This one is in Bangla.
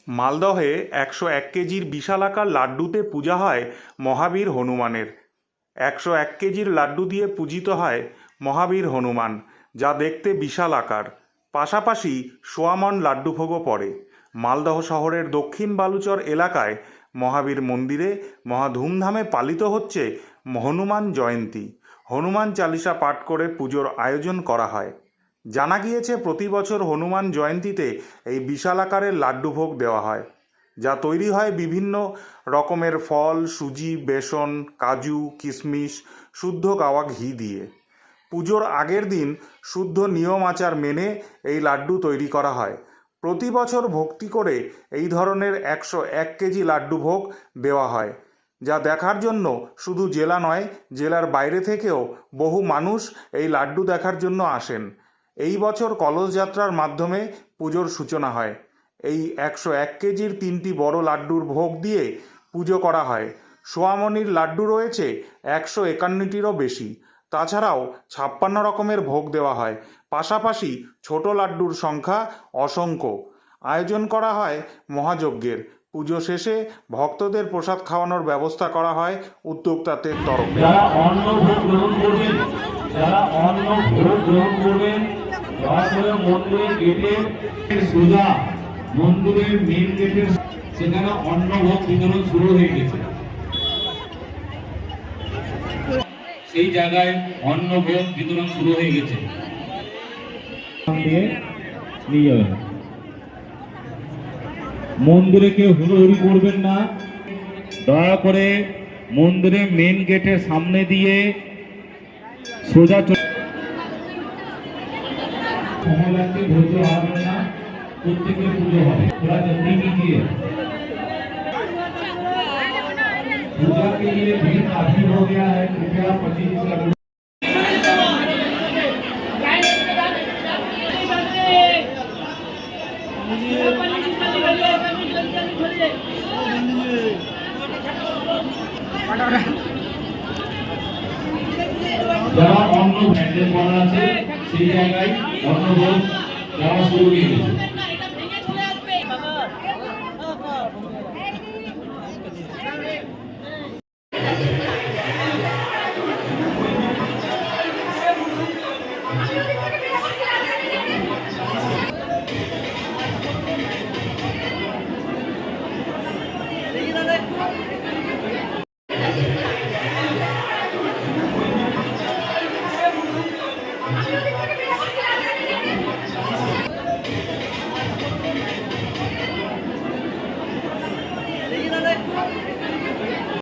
মালদহে 101 কেজির বিশালাকার লাড্ডুতে পূজা হয় মহাবীর হনুমানের। 101 কেজির লাড্ডু দিয়ে পূজিত হয় মহাবীর হনুমান, যা দেখতে বিশাল আকার। পাশাপাশি সোয়ামন লাড্ডুভোগও পড়ে। মালদহ শহরের দক্ষিণ বালুচর এলাকায় মহাবীর মন্দিরে মহা ধুমধামে পালিত হচ্ছে হনুমান জয়ন্তী। হনুমান চালিসা পাঠ করে পুজোর আয়োজন করা হয়। জানা গিয়েছে প্রতি বছর হনুমান জয়ন্তীতে এই বিশাল আকারের লাড্ডু ভোগ দেওয়া হয়, যা তৈরি হয় বিভিন্ন রকমের ফল, সুজি, বেসন, কাজু, কিশমিশ, শুদ্ধ গাওয়া ঘি দিয়ে। পুজোর আগের দিন শুদ্ধ নিয়ম আচার মেনে এই লাড্ডু তৈরি করা হয়। প্রতি বছর ভক্তি করে এই ধরনের 101 কেজি লাড্ডু ভোগ দেওয়া হয়, যা দেখার জন্য শুধু জেলা নয়, জেলার বাইরে থেকেও বহু মানুষ এই লাড্ডু দেখার জন্য আসেন। এই বছর কলস যাত্রার মাধ্যমে পুজোর সূচনা হয়। এই 101 কেজির 3টি বড় লাড্ডুর ভোগ দিয়ে পুজো করা হয়। সোয়ামনির লাড্ডু রয়েছে 151টিরও বেশি। তাছাড়াও 56 রকমের ভোগ দেওয়া হয়। পাশাপাশি ছোট লাড্ডুর সংখ্যা অসংখ্য। আয়োজন করা হয় মহাযজ্ঞের। পুজো শেষে ভক্তদের প্রসাদ খাওয়ানোর ব্যবস্থা করা হয় উদ্যোক্তাদের তরফে। যারা অন্ন ভোগ গ্রহণ করবেন মন্দিরের গেটের সোজা, মন্দিরের মেন গেটের সেখানে অন্ন ভোগ বিতরণ শুরু হয়ে গেছে। সেই জায়গায় অন্ন ভোগ বিতরণ শুরু হয়ে গেছে। নিয়ে যাবেন। মন্দিরে কেউ হুড়োহুড়ি করবেন না, দয়া করে মন্দিরের মেন গেটের সামনে দিয়ে সোজা সময় লাগছে, ধৈর্য হারাবেন না, প্রত্যেকের পুজো হবে। थोड़ा जल्दी कीजिए, पूजा के लिए भीड़ काफी हो गया है, कृपया 25 मिनट। যারা অন্য প্যান্ডেল করা আছে সেই জায়গায় অন্য ভোগ দেওয়া শুরু হয়ে গেছে।